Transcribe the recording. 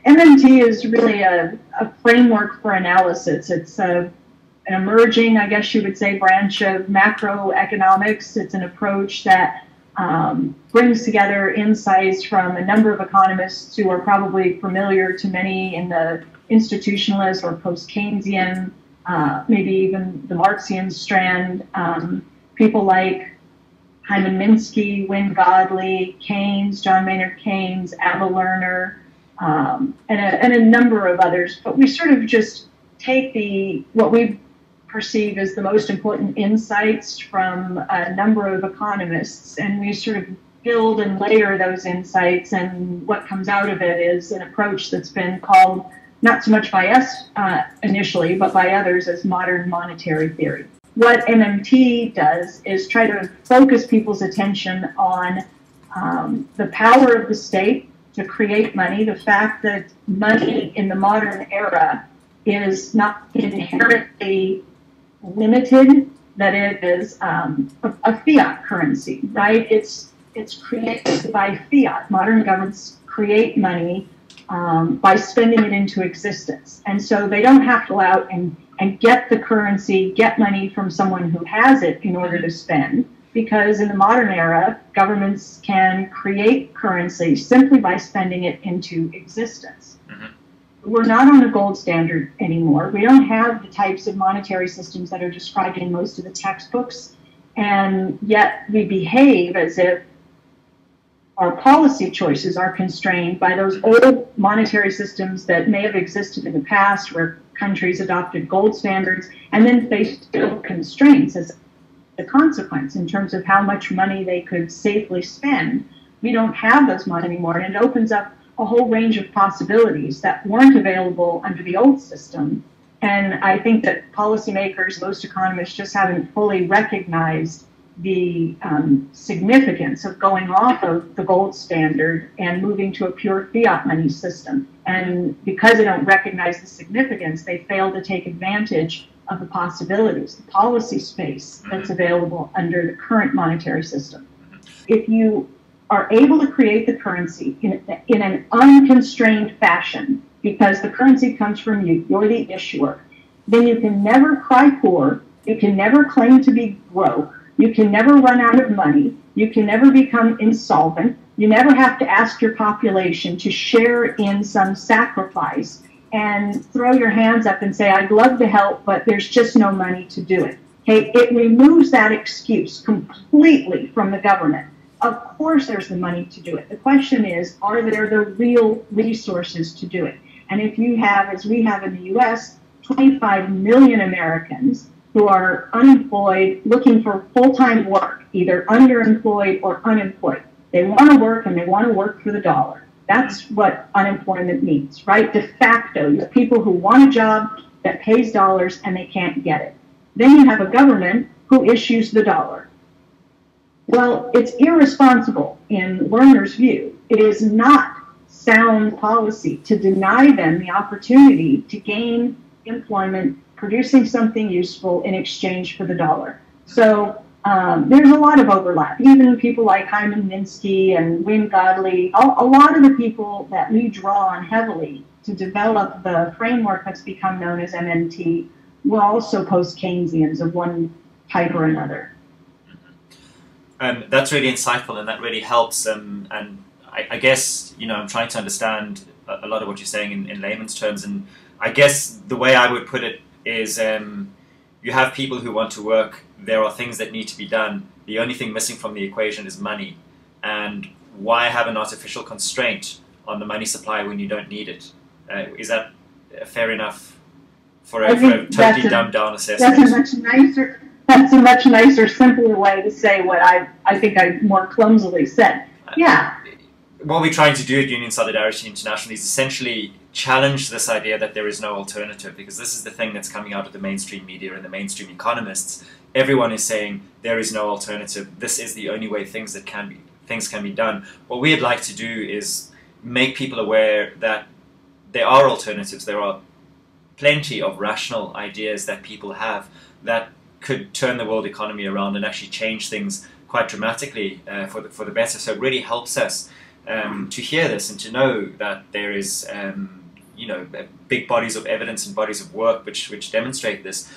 MMT is really a framework for analysis. It's an emerging, I guess you would say, branch of macroeconomics. It's an approach that brings together insights from a number of economists who are probably familiar to many in the institutionalist or post-Keynesian, maybe even the Marxian strand. People like Hyman, Minsky, Wynne Godley, Keynes, John Maynard Keynes, Abba Lerner, and a number of others. But we sort of just take what we perceive as the most important insights from a number of economists, and we sort of build and layer those insights, and what comes out of it is an approach that's been called, not so much by us initially, but by others, as modern monetary theory. What MMT does is try to focus people's attention on the power of the state to create money, the fact that money in the modern era is not inherently limited, that it is a fiat currency, right? It's created by fiat. Modern governments create money by spending it into existence. And so they don't have to go out and get the currency, get money from someone who has it in order to spend, because in the modern era, governments can create currency simply by spending it into existence. We're not on a gold standard anymore. We don't have the types of monetary systems that are described in most of the textbooks, and yet we behave as if our policy choices are constrained by those old monetary systems that may have existed in the past, where countries adopted gold standards and then faced constraints as a consequence in terms of how much money they could safely spend. We don't have those money anymore, and it opens up a whole range of possibilities that weren't available under the old system. And I think that policymakers, most economists, just haven't fully recognized the significance of going off of the gold standard and moving to a pure fiat money system. And because they don't recognize the significance, they fail to take advantage of the possibilities, the policy space that's available under the current monetary system. If you are able to create the currency in an unconstrained fashion, because the currency comes from you, you're the issuer, then you can never cry poor, you can never claim to be broke, you can never run out of money, you can never become insolvent, you never have to ask your population to share in some sacrifice and throw your hands up and say, I'd love to help, but there's just no money to do it. Okay, it removes that excuse completely from the government. Of course there's the money to do it. The question is, are there the real resources to do it? And if you have, as we have in the US, 25 million Americans who are unemployed, looking for full-time work, either underemployed or unemployed. They want to work, and they want to work for the dollar. That's what unemployment means, right? De facto, you have people who want a job that pays dollars and they can't get it. Then you have a government who issues the dollar. Well, it's irresponsible in Lerner's view. It is not sound policy to deny them the opportunity to gain employment producing something useful in exchange for the dollar. So there's a lot of overlap. Even people like Hyman, Minsky, and Wynne Godley, a lot of the people that we draw on heavily to develop the framework that's become known as MMT were also post-Keynesians of one type or another. That's really insightful, and that really helps. And I guess, you know, I'm trying to understand a lot of what you're saying in layman's terms. And I guess the way I would put it is you have people who want to work. There are things that need to be done. The only thing missing from the equation is money. And why have an artificial constraint on the money supply when you don't need it? Is that fair enough for a totally dumbed down assessment? That's a much nicer, simpler way to say what I think I more clumsily said. Yeah. What we're trying to do at Union Solidarity International is essentially challenge this idea that there is no alternative, because this is the thing that's coming out of the mainstream media and the mainstream economists. Everyone is saying there is no alternative. This is the only way things can be done. What we'd like to do is make people aware that there are alternatives. There are plenty of rational ideas that people have that could turn the world economy around and actually change things quite dramatically for the better. So it really helps us to hear this and to know that there is, big bodies of evidence and bodies of work which demonstrate this.